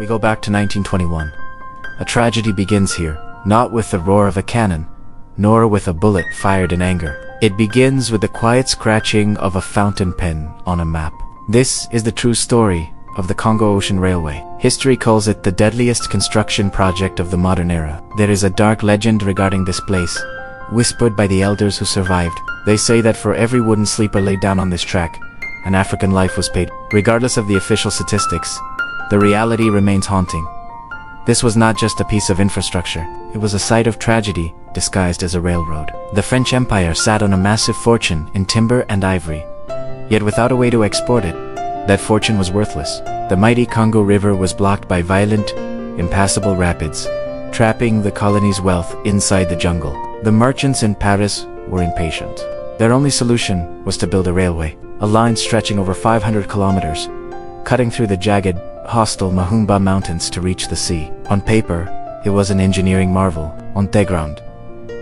We go back to 1921. A tragedy begins here, not with the roar of a cannon, nor with a bullet fired in anger. It begins with the quiet scratching of a fountain pen on a map. This is the true story of the Congo Ocean Railway. History calls it the deadliest construction project of the modern era. There is a dark legend regarding this place, whispered by the elders who survived. They say that for every wooden sleeper laid down on this track, an African life was paid. Regardless of the official statistics, the reality remains haunting. This was not just a piece of infrastructure, it was a site of tragedy disguised as a railroad. The French Empire sat on a massive fortune in timber and ivory, yet without a way to export it, that fortune was worthless. The mighty Congo River was blocked by violent, impassable rapids, trapping the colony's wealth inside the jungle. The merchants in Paris were impatient. Their only solution was to build a railway, a line stretching over 500 kilometers, cutting through the jagged, hostile Mayombe mountains to reach the sea. On paper, it was an engineering marvel. On the ground,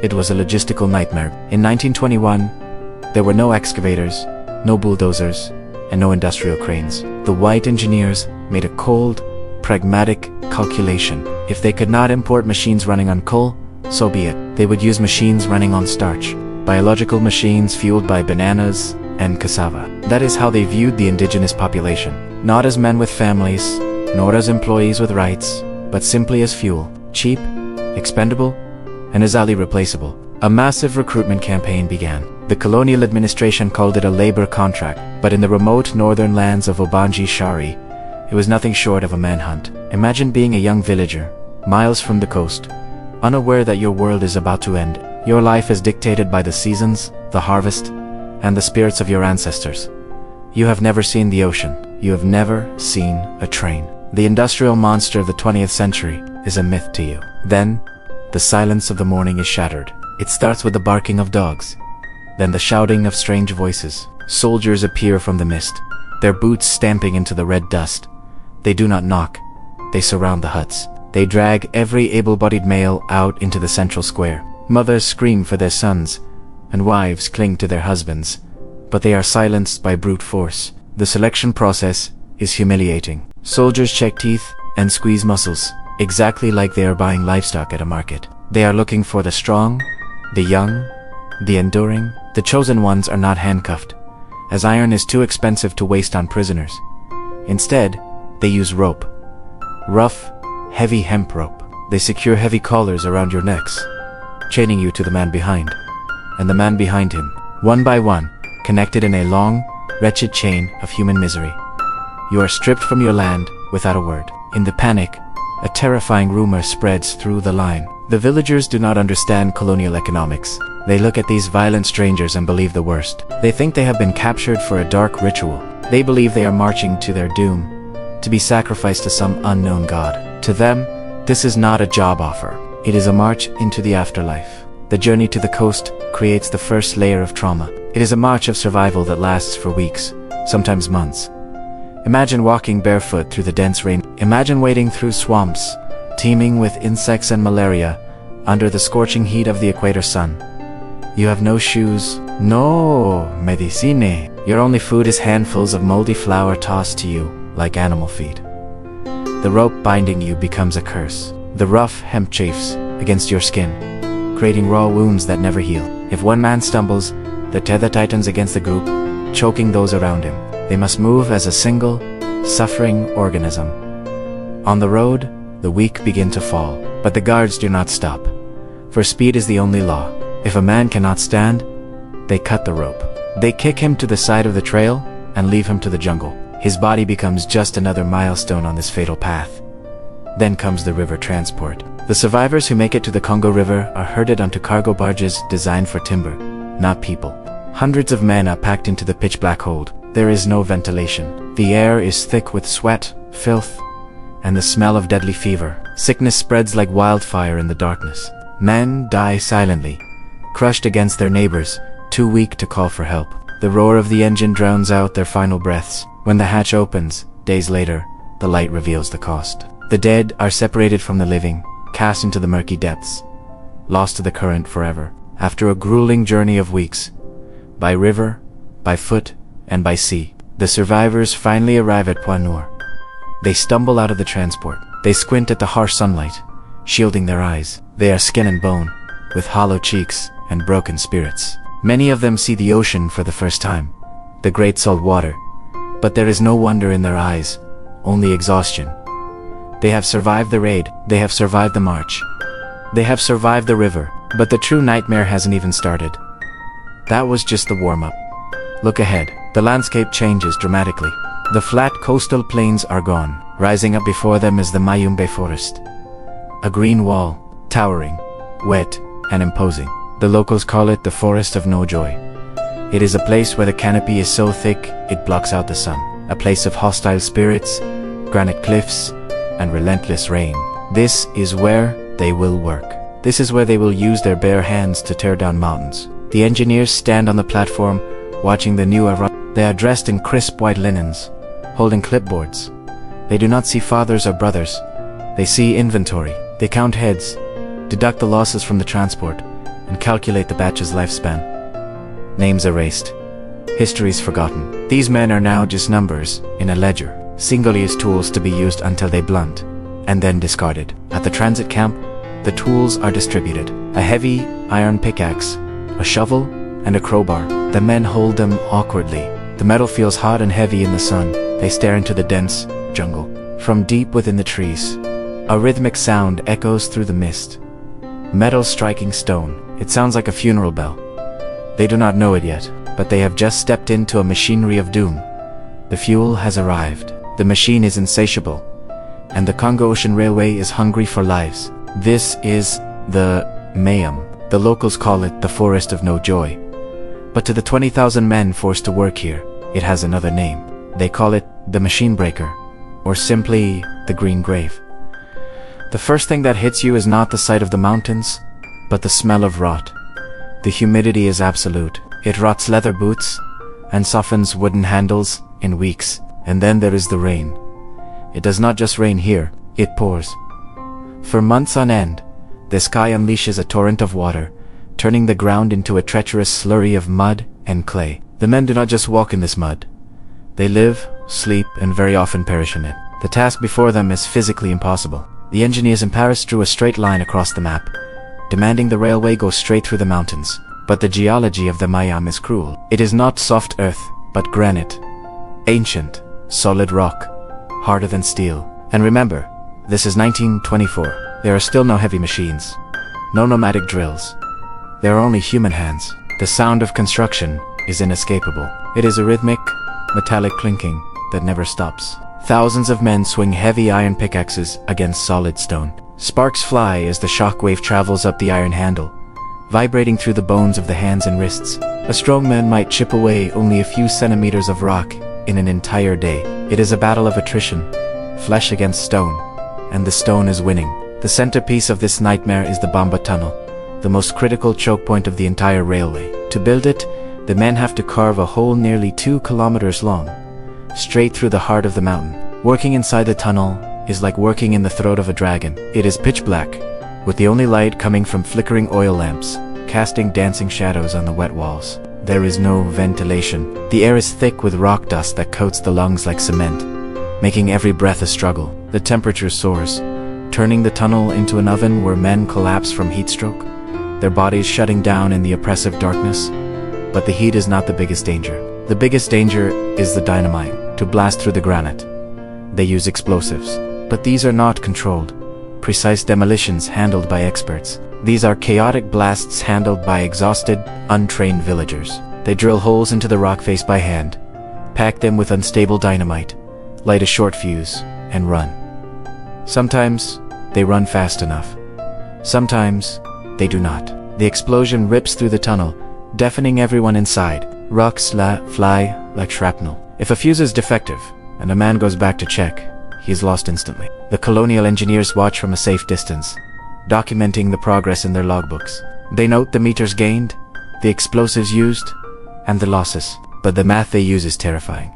it was a logistical nightmare. In 1921, there were no excavators, no bulldozers, and no industrial cranes. The white engineers made a cold, pragmatic calculation. If they could not import machines running on coal, so be it. They would use machines running on starch, biological machines fueled by bananas and cassava. That is how they viewed the indigenous population. Not as men with families, nor as employees with rights, but simply as fuel, cheap, expendable, and as irreplaceable. A massive recruitment campaign began. The colonial administration called it a labor contract, but in the remote northern lands of Obanji Shari, it was nothing short of a manhunt. Imagine being a young villager, miles from the coast, unaware that your world is about to end. Your life is dictated by the seasons, the harvest, and the spirits of your ancestors. You have never seen the ocean. You have never seen a train. The industrial monster of the 20th century is a myth to you. Then, the silence of the morning is shattered. It starts with the barking of dogs, then the shouting of strange voices. Soldiers appear from the mist, their boots stamping into the red dust. They do not knock. They surround the huts. They drag every able-bodied male out into the central square. Mothers scream for their sons, and wives cling to their husbands, but they are silenced by brute force. The selection process is humiliating. Soldiers check teeth and squeeze muscles, exactly like they are buying livestock at a market. They are looking for the strong, the young, the enduring. The chosen ones are not handcuffed, as iron is too expensive to waste on prisoners. Instead, they use rope. Rough, heavy hemp rope. They secure heavy collars around your necks, chaining you to the man behind, and the man behind him, one by one, connected in a long, wretched chain of human misery. You are stripped from your land without a word. In the panic, a terrifying rumor spreads through the line. The villagers do not understand colonial economics. They look at these violent strangers and believe the worst. They think they have been captured for a dark ritual. They believe they are marching to their doom, to be sacrificed to some unknown god. To them, this is not a job offer. It is a march into the afterlife. The journey to the coast creates the first layer of trauma. It is a march of survival that lasts for weeks, sometimes months. Imagine walking barefoot through the dense rain. Imagine wading through swamps, teeming with insects and malaria, under the scorching heat of the equator sun. You have no shoes, no medicine. Your only food is handfuls of moldy flour tossed to you like animal feed. The rope binding you becomes a curse. The rough hemp chafes against your skin, creating raw wounds that never heal. If one man stumbles, the tether tightens against the group, choking those around him. They must move as a single, suffering organism. On the road, the weak begin to fall, but the guards do not stop, for speed is the only law. If a man cannot stand, they cut the rope. They kick him to the side of the trail and leave him to the jungle. His body becomes just another milestone on this fatal path. Then comes the river transport. The survivors who make it to the Congo River are herded onto cargo barges designed for timber, not people. Hundreds of men are packed into the pitch-black hold. There is no ventilation. The air is thick with sweat, filth, and the smell of deadly fever. Sickness spreads like wildfire in the darkness. Men die silently, crushed against their neighbors, too weak to call for help. The roar of the engine drowns out their final breaths. When the hatch opens, days later, the light reveals the cost. The dead are separated from the living, cast into the murky depths, lost to the current forever. After a grueling journey of weeks, by river, by foot, and by sea, the survivors finally arrive at Point Noir, They stumble out of the transport. They squint at the harsh sunlight, shielding their eyes. They are skin and bone, with hollow cheeks and broken spirits. Many of them see the ocean for the first time, the great salt water. But there is no wonder in their eyes, only exhaustion. They have survived the raid, they have survived the march. They have survived the river, but the true nightmare hasn't even started. That was just the warm-up. Look ahead. The landscape changes dramatically. The flat coastal plains are gone. Rising up before them is the Mayombe forest. A green wall, towering, wet, and imposing. The locals call it the Forest of No Joy. It is a place where the canopy is so thick it blocks out the sun. A place of hostile spirits, granite cliffs, and relentless rain. This is where they will work. This is where they will use their bare hands to tear down mountains. The engineers stand on the platform, watching the new arrival. They are dressed in crisp white linens, holding clipboards. They do not see fathers or brothers. They see inventory. They count heads, deduct the losses from the transport, and calculate the batch's lifespan. Names erased. Histories forgotten. These men are now just numbers in a ledger, single-use tools to be used until they blunt, and then discarded. At the transit camp, the tools are distributed. A heavy iron pickaxe, a shovel, and a crowbar. The men hold them awkwardly. The metal feels hot and heavy in the sun. They stare into the dense jungle. From deep within the trees, a rhythmic sound echoes through the mist. Metal striking stone. It sounds like a funeral bell. They do not know it yet, but they have just stepped into a machinery of doom. The fuel has arrived. The machine is insatiable, and the Congo Ocean Railway is hungry for lives. This is the Mayombe. The locals call it the Forest of No Joy. But to the 20,000 men forced to work here, it has another name. They call it the Machine Breaker, or simply the Green Grave. The first thing that hits you is not the sight of the mountains, but the smell of rot. The humidity is absolute. It rots leather boots and softens wooden handles in weeks. And then there is the rain. It does not just rain here, it pours. For months on end, the sky unleashes a torrent of water, turning the ground into a treacherous slurry of mud and clay. The men do not just walk in this mud. They live, sleep, and very often perish in it. The task before them is physically impossible. The engineers in Paris drew a straight line across the map, demanding the railway go straight through the mountains. But the geology of the Mayombe is cruel. It is not soft earth, but granite. Ancient, solid rock, harder than steel. And remember, this is 1924. There are still no heavy machines, no pneumatic drills. There are only human hands. The sound of construction is inescapable. It is a rhythmic, metallic clinking that never stops. Thousands of men swing heavy iron pickaxes against solid stone. Sparks fly as the shockwave travels up the iron handle, vibrating through the bones of the hands and wrists. A strong man might chip away only a few centimeters of rock in an entire day. It is a battle of attrition, flesh against stone, and the stone is winning. The centerpiece of this nightmare is the Bamba Tunnel, the most critical choke point of the entire railway. To build it, the men have to carve a hole nearly 2 kilometers long, straight through the heart of the mountain. Working inside the tunnel is like working in the throat of a dragon. It is pitch black, with the only light coming from flickering oil lamps, casting dancing shadows on the wet walls. There is no ventilation. The air is thick with rock dust that coats the lungs like cement, making every breath a struggle. The temperature soars, turning the tunnel into an oven where men collapse from heat stroke, their bodies shutting down in the oppressive darkness. But the heat is not the biggest danger. The biggest danger is the dynamite, to blast through the granite. They use explosives, but these are not controlled, precise demolitions handled by experts. These are chaotic blasts handled by exhausted, untrained villagers. They drill holes into the rock face by hand, pack them with unstable dynamite, light a short fuse, and run. Sometimes, they run fast enough. Sometimes, they do not. The explosion rips through the tunnel, deafening everyone inside. Rocks fly like shrapnel. If a fuse is defective, and a man goes back to check, he is lost instantly. The Colonial engineers watch from a safe distance, documenting the progress in their logbooks. They note the meters gained, the explosives used, and the losses. But the math they use is terrifying.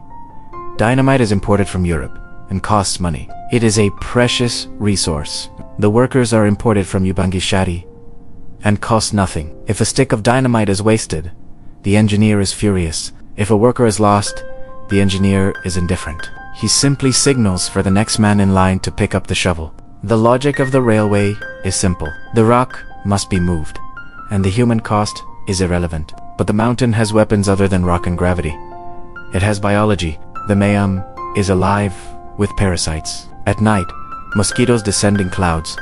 Dynamite is imported from Europe and costs money. It is a precious resource. The workers are imported from Ubangishari and cost nothing. If a stick of dynamite is wasted, the engineer is furious. If a worker is lost, the engineer is indifferent. he simply signals for the next man in line to pick up the shovel. The logic of the railway is simple. The rock must be moved, and the human cost is irrelevant. But the mountain has weapons other than rock and gravity. It has biology. The Mayombe is alive with parasites. At night, mosquitoes descend in clouds,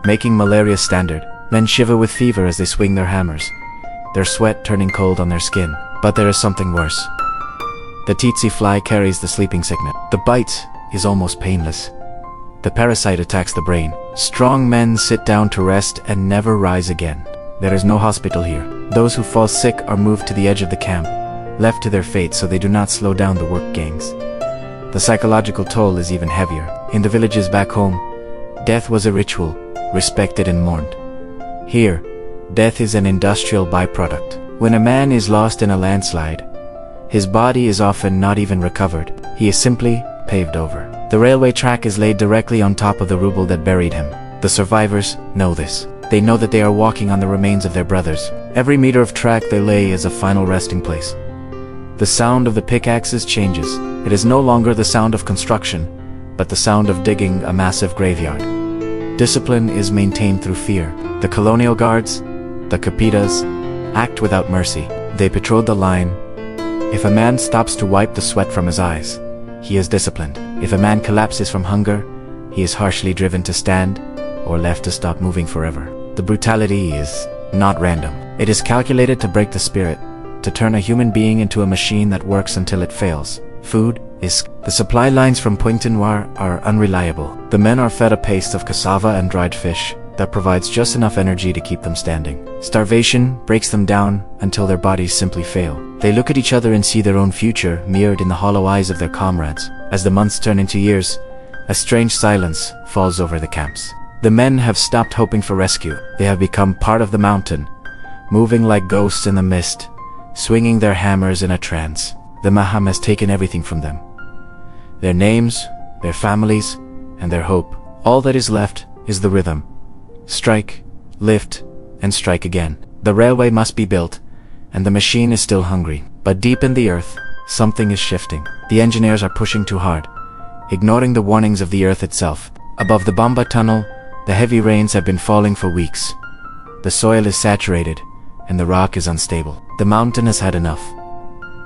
making malaria standard. Men shiver with fever as they swing their hammers, their sweat turning cold on their skin. But there is something worse. The tsetse fly carries the sleeping sickness. The bite is almost painless. The parasite attacks the brain. Strong men sit down to rest and never rise again. There is no hospital here. Those who fall sick are moved to the edge of the camp, left to their fate so they do not slow down the work gangs. The psychological toll is even heavier. In the villages back home, death was a ritual, respected and mourned. Here, death is an industrial byproduct. When a man is lost in a landslide, his body is often not even recovered. He is simply paved over. The railway track is laid directly on top of the rubble that buried him. The survivors know this. They know that they are walking on the remains of their brothers. Every meter of track they lay is a final resting place. The sound of the pickaxes changes. It is no longer the sound of construction, but the sound of digging a massive graveyard. Discipline is maintained through fear. The colonial guards, the kapitas, act without mercy. They patrol the line. If a man stops to wipe the sweat from his eyes, he is disciplined. If a man collapses from hunger, he is harshly driven to stand or left to stop moving forever. The brutality is not random. It is calculated to break the spirit, to turn a human being into a machine that works until it fails. Food is. The supply lines from Pointe Noire are unreliable. The men are fed a paste of cassava and dried fish that provides just enough energy to keep them standing. Starvation breaks them down until their bodies simply fail. They look at each other and see their own future mirrored in the hollow eyes of their comrades. As the months turn into years, a strange silence falls over the camps. The men have stopped hoping for rescue. They have become part of the mountain, moving like ghosts in the mist, swinging their hammers in a trance. The Maham has taken everything from them. Their names, their families, and their hope. All that is left is the rhythm. Strike, lift, and strike again. The railway must be built, and the machine is still hungry. But deep in the earth, something is shifting. The engineers are pushing too hard, ignoring the warnings of the earth itself. Above the Bamba Tunnel, the heavy rains have been falling for weeks. The soil is saturated, and the rock is unstable. The mountain has had enough.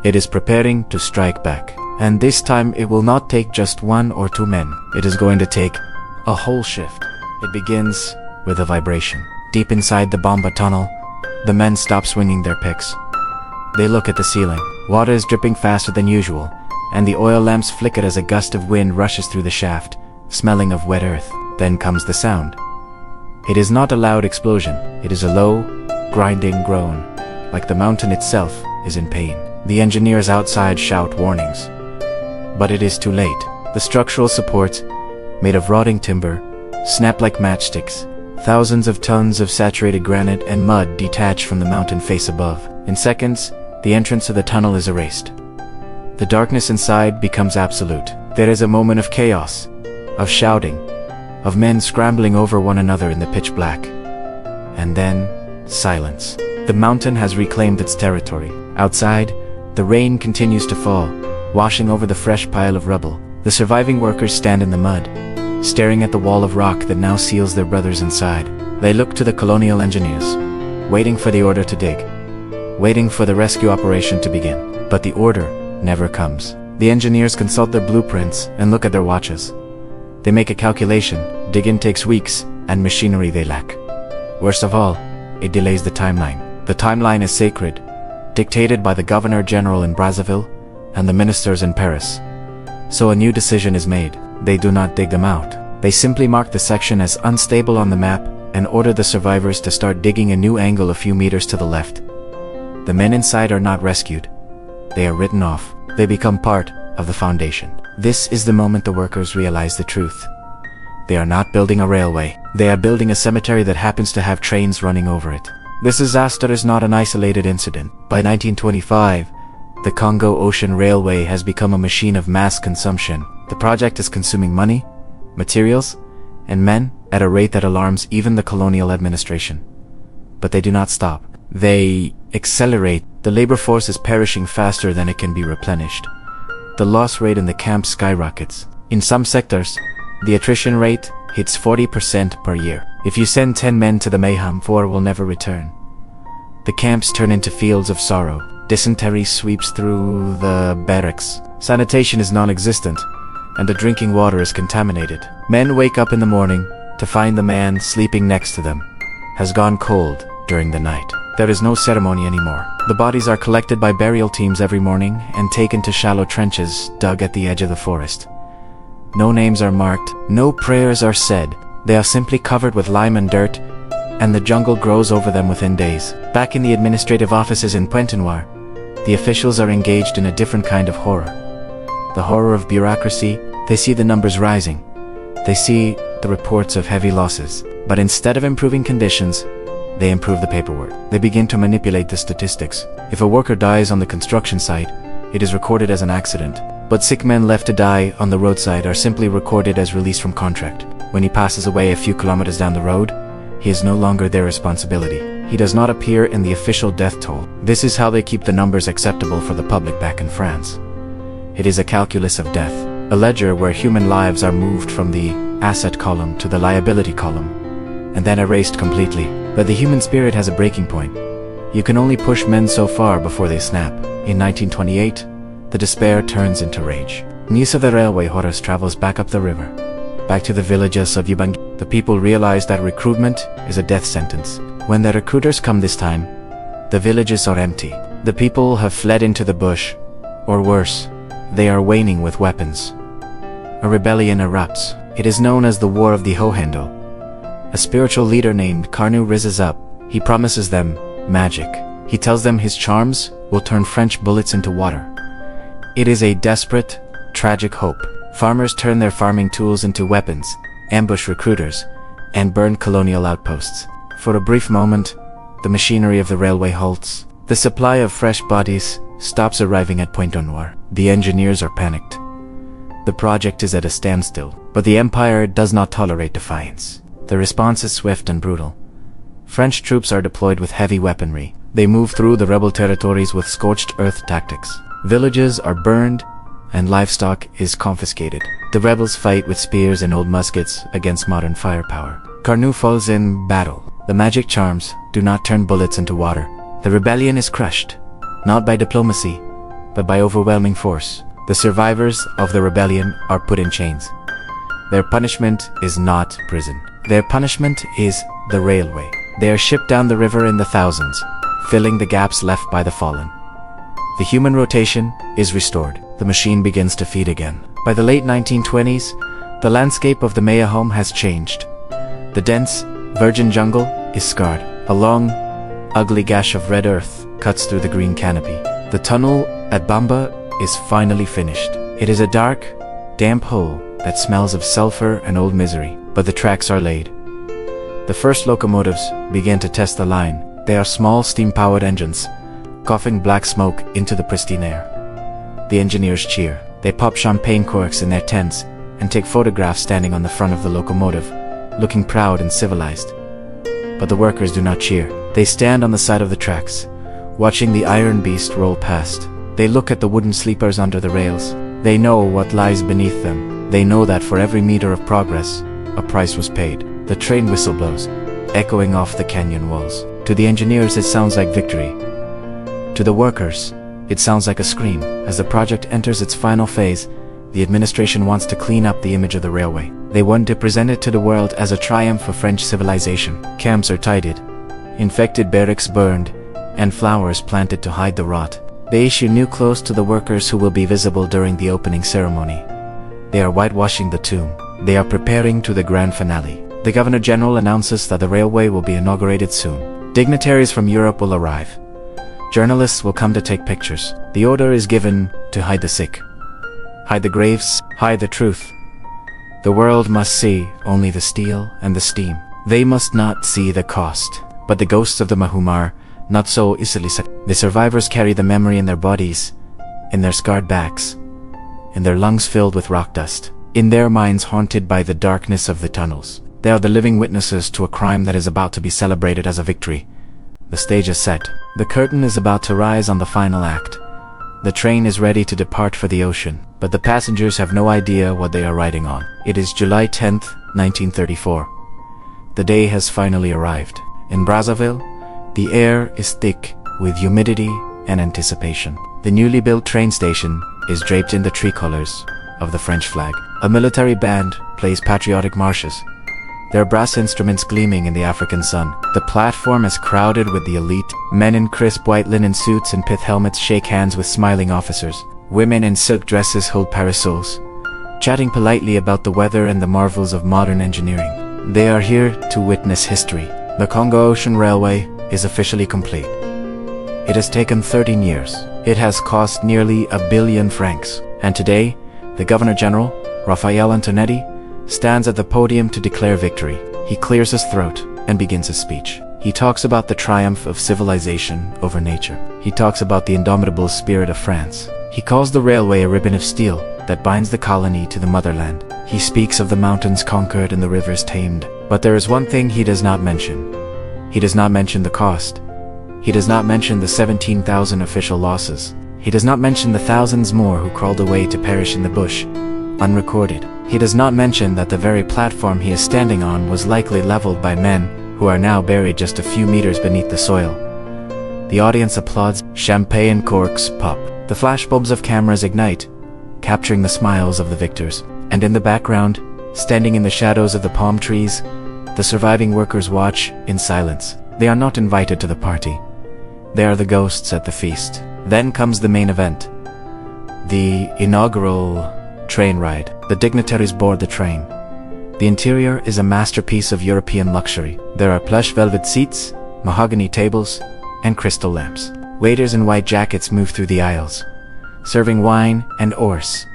It is preparing to strike back. And this time it will not take just one or two men. It is going to take a whole shift. It begins with a vibration. Deep inside the Bamba Tunnel, the men stop swinging their picks. They look at the ceiling. Water is dripping faster than usual, and the oil lamps flicker as a gust of wind rushes through the shaft, smelling of wet earth. Then comes the sound. It is not a loud explosion. It is a low, grinding groan, like the mountain itself is in pain. The engineers outside shout warnings. But it is too late. The structural supports, made of rotting timber, snap like matchsticks. Thousands of tons of saturated granite and mud detach from the mountain face above. In seconds, the entrance to the tunnel is erased. The darkness inside becomes absolute. There is a moment of chaos, of shouting, of men scrambling over one another in the pitch black. And then, silence. The mountain has reclaimed its territory. Outside, the rain continues to fall, washing over the fresh pile of rubble. The surviving workers stand in the mud, staring at the wall of rock that now seals their brothers inside. They look to the colonial engineers, waiting for the order to dig, waiting for the rescue operation to begin. But the order never comes. The engineers consult their blueprints and look at their watches. They make a calculation. Digging takes weeks, and machinery they lack. Worst of all, it delays the timeline. The timeline is sacred, dictated by the Governor-General in Brazzaville and the ministers in Paris. So a new decision is made. They do not dig them out. They simply mark the section as unstable on the map and order the survivors to start digging a new angle a few meters to the left. The men inside are not rescued. They are written off. They become part of the foundation. This is the moment the workers realize the truth. They are not building a railway. They are building a cemetery that happens to have trains running over it. This disaster is not an isolated incident. By 1925, the Congo Ocean Railway has become a machine of mass consumption. The project is consuming money, materials, and men at a rate that alarms even the colonial administration. But they do not stop. They accelerate. The labor force is perishing faster than it can be replenished. the loss rate in the camp skyrockets. In some sectors, the attrition rate hits 40% per year. If you send 10 men to the Mayombe, 4 will never return. The camps turn into fields of sorrow. Dysentery sweeps through the barracks. Sanitation is non-existent, and the drinking water is contaminated. Men wake up in the morning to find the man sleeping next to them has gone cold during the night. There is no ceremony anymore. The bodies are collected by burial teams every morning and taken to shallow trenches dug at the edge of the forest. No names are marked, no prayers are said. They are simply covered with lime and dirt, and the jungle grows over them within days. Back in the administrative offices in Pointe-Noire, the officials are engaged in a different kind of horror. The horror of bureaucracy. They see the numbers rising. They see the reports of heavy losses. But instead of improving conditions, they improve the paperwork. They begin to manipulate the statistics. If a worker dies on the construction site, it is recorded as an accident. But sick men left to die on the roadside are simply recorded as released from contract. When he passes away a few kilometers down the road, he is no longer their responsibility. He does not appear in the official death toll. This is how they keep the numbers acceptable for the public back in France. It is a calculus of death, a ledger where human lives are moved from the asset column to the liability column, and then erased completely. But the human spirit has a breaking point. You can only push men so far before they snap. In 1928, the despair turns into rage. News of the railway horrors travels back up the river, back to the villages of Ubangi. The people realize that recruitment is a death sentence. When the recruiters come this time, the villages are empty. The people have fled into the bush, or worse, they are waning with weapons. A rebellion erupts. It is known as the War of the Hoe Handle. A spiritual leader named Carnot rises up. He promises them magic. He tells them his charms will turn French bullets into water. It is a desperate, tragic hope. Farmers turn their farming tools into weapons, ambush recruiters, and burn colonial outposts. For a brief moment, the machinery of the railway halts. The supply of fresh bodies stops arriving at Pointe-Noire. The engineers are panicked. The project is at a standstill, but the empire does not tolerate defiance. The response is swift and brutal. French troops are deployed with heavy weaponry. They move through the rebel territories with scorched earth tactics. Villages are burned, and livestock is confiscated. The rebels fight with spears and old muskets against modern firepower. Carnot falls in battle. The magic charms do not turn bullets into water. The rebellion is crushed, not by diplomacy, but by overwhelming force. The survivors of the rebellion are put in chains. Their punishment is not prison. Their punishment is the railway. They are shipped down the river in the thousands, filling the gaps left by the fallen. The human rotation is restored. The machine begins to feed again. By the late 1920s, the landscape of the Mayombe has changed. The dense, virgin jungle is scarred. A long, ugly gash of red earth cuts through the green canopy. The tunnel at Bamba is finally finished. It is a dark, damp hole that smells of sulfur and old misery, but the tracks are laid. The first locomotives begin to test the line. They are small steam-powered engines, coughing black smoke into the pristine air. The engineers cheer. They pop champagne corks in their tents and take photographs standing on the front of the locomotive, looking proud and civilized. But the workers do not cheer. They stand on the side of the tracks, watching the iron beast roll past. They look at the wooden sleepers under the rails. They know what lies beneath them. They know that for every meter of progress, a price was paid. The train whistle blows, echoing off the canyon walls. To the engineers, it sounds like victory. To the workers, it sounds like a scream. As the project enters its final phase, the administration wants to clean up the image of the railway. They want to present it to the world as a triumph of French civilization. Camps are tidied, infected barracks burned, and flowers planted to hide the rot. They issue new clothes to the workers who will be visible during the opening ceremony. They are whitewashing the tomb. They are preparing to the grand finale. The Governor General announces that the railway will be inaugurated soon. Dignitaries from Europe will arrive. Journalists will come to take pictures. The order is given to hide the sick. Hide the graves, hide the truth. The world must see only the steel and the steam. They must not see the cost. But the ghosts of the Mayombe are not so easily set. The survivors carry the memory in their bodies, in their scarred backs, in their lungs filled with rock dust, in their minds haunted by the darkness of the tunnels. They are the living witnesses to a crime that is about to be celebrated as a victory. The stage is set. The curtain is about to rise on the final act. The train is ready to depart for the ocean, but the passengers have no idea what they are riding on. It is July 10th, 1934. The day has finally arrived. In Brazzaville, the air is thick with humidity and anticipation. The newly built train station is draped in the tricolors of the French flag. A military band plays patriotic marches, their brass instruments gleaming in the African sun. The platform is crowded with the elite. Men in crisp white linen suits and pith helmets shake hands with smiling officers. Women in silk dresses hold parasols, chatting politely about the weather and the marvels of modern engineering. They are here to witness history. The Congo Ocean Railway is officially complete. It has taken 13 years. It has cost nearly £1 billion francs. And today, the Governor General, Raphael Antonetti, stands at the podium to declare victory. He clears his throat and begins his speech. He talks about the triumph of civilization over nature. He talks about the indomitable spirit of France. He calls the railway a ribbon of steel that binds the colony to the motherland. He speaks of the mountains conquered and the rivers tamed. But there is one thing he does not mention. He does not mention the cost. He does not mention the 17,000 official losses. He does not mention the thousands more who crawled away to perish in the bush, unrecorded. He does not mention that the very platform he is standing on was likely leveled by men who are now buried just a few meters beneath the soil. The audience applauds. Champagne corks pop. The flashbulbs of cameras ignite, capturing the smiles of the victors. And in the background, standing in the shadows of the palm trees, the surviving workers watch in silence. They are not invited to the party. They are the ghosts at the feast. Then comes the main event, the inaugural train ride. The dignitaries board the train. The interior is a masterpiece of European luxury. There are plush velvet seats, mahogany tables, and crystal lamps. Waiters in white jackets move through the aisles, serving wine and ores.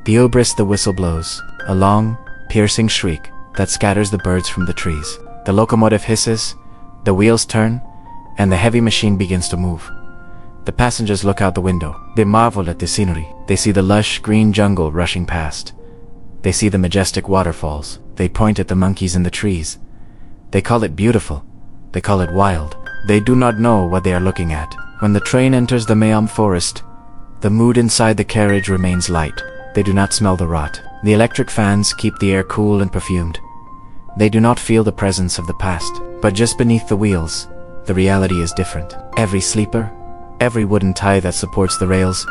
The obrist the whistle blows, a long, piercing shriek that scatters the birds from the trees. The locomotive hisses, the wheels turn, and the heavy machine begins to move. The passengers look out the window. They marvel at the scenery. They see the lush green jungle rushing past. They see the majestic waterfalls. They point at the monkeys in the trees. They call it beautiful. They call it wild. They do not know what they are looking at. When the train enters the Mayombe forest, the mood inside the carriage remains light. They do not smell the rot. The electric fans keep the air cool and perfumed. They do not feel the presence of the past. But just beneath the wheels, the reality is different. Every sleeper, every wooden tie that supports the rails,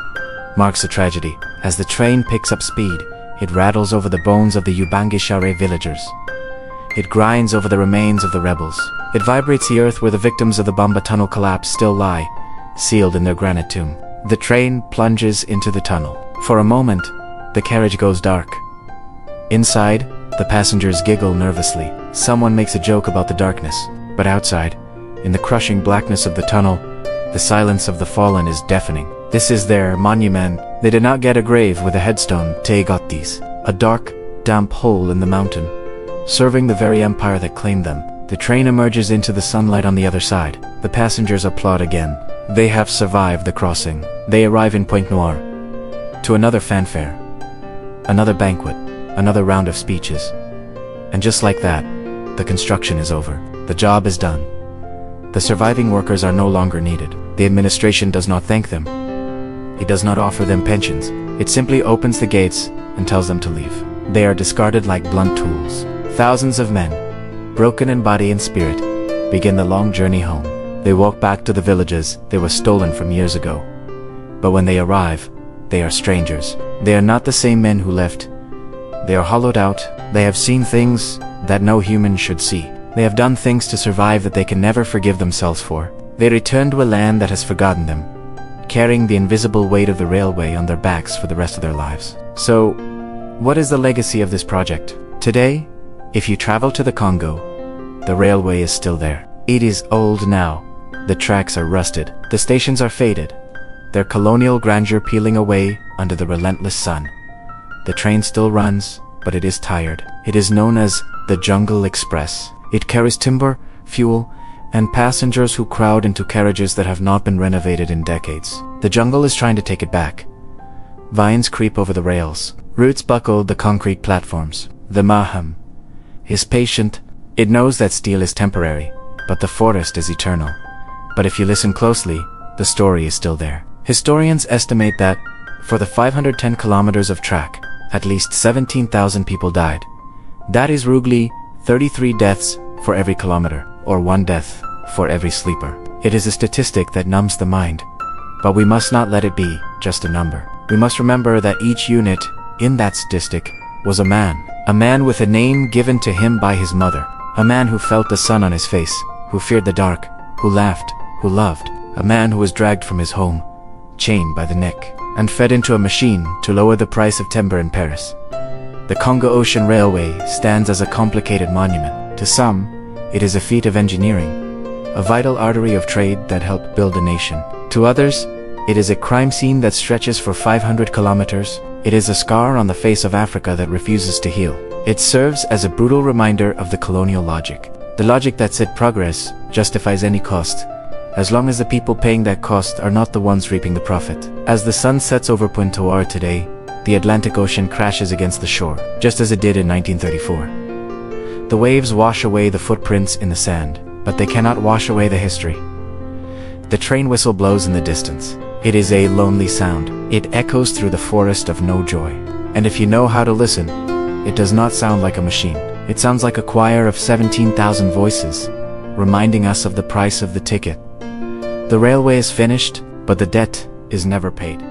marks a tragedy. As the train picks up speed, it rattles over the bones of the Ubangi villagers. It grinds over the remains of the rebels. It vibrates the earth where the victims of the Bamba Tunnel collapse still lie, sealed in their granite tomb. The train plunges into the tunnel. For a moment, the carriage goes dark. Inside, the passengers giggle nervously. Someone makes a joke about the darkness. But outside, in the crushing blackness of the tunnel, the silence of the fallen is deafening. This is their monument. They did not get a grave with a headstone. They got these. A dark, damp hole in the mountain, serving the very empire that claimed them. The train emerges into the sunlight on the other side. The passengers applaud again. They have survived the crossing. They arrive in Pointe Noire, to another fanfare, another banquet, another round of speeches. And just like that, the construction is over. The job is done. The surviving workers are no longer needed. The administration does not thank them. It does not offer them pensions. It simply opens the gates and tells them to leave. They are discarded like blunt tools. Thousands of men, broken in body and spirit, begin the long journey home. They walk back to the villages they were stolen from years ago. But when they arrive, they are strangers. They are not the same men who left. They are hollowed out. They have seen things that no human should see. They have done things to survive that they can never forgive themselves for. They return to a land that has forgotten them, carrying the invisible weight of the railway on their backs for the rest of their lives. So, what is the legacy of this project? Today, if you travel to the Congo, the railway is still there. It is old now. The tracks are rusted. The stations are faded, their colonial grandeur peeling away under the relentless sun. The train still runs, but it is tired. It is known as the Jungle Express. It carries timber, fuel, and passengers who crowd into carriages that have not been renovated in decades. The jungle is trying to take it back. Vines creep over the rails. Roots buckle the concrete platforms. The Mayombe is patient. It knows that steel is temporary, but the forest is eternal. But if you listen closely, the story is still there. Historians estimate that, for the 510 kilometers of track, at least 17,000 people died. That is roughly 33 deaths for every kilometer, or 1 death for every sleeper. It is a statistic that numbs the mind. But we must not let it be just a number. We must remember that each unit in that statistic was a man with a name given to him by his mother, a man who felt the sun on his face, who feared the dark, who laughed, who loved, a man who was dragged from his home, chained by the neck, and fed into a machine to lower the price of timber in Paris. The Congo Ocean Railway stands as a complicated monument. To some, it is a feat of engineering, a vital artery of trade that helped build a nation. To others, it is a crime scene that stretches for 500 kilometers. It is a scar on the face of Africa that refuses to heal. It serves as a brutal reminder of the colonial logic. The logic that said progress justifies any cost, as long as the people paying that cost are not the ones reaping the profit. As the sun sets over Pointe Noire today, the Atlantic Ocean crashes against the shore, just as it did in 1934. The waves wash away the footprints in the sand, but they cannot wash away the history. The train whistle blows in the distance. It is a lonely sound. It echoes through the forest of no joy. And if you know how to listen, it does not sound like a machine. It sounds like a choir of 17,000 voices, reminding us of the price of the ticket. The railway is finished, but the debt is never paid.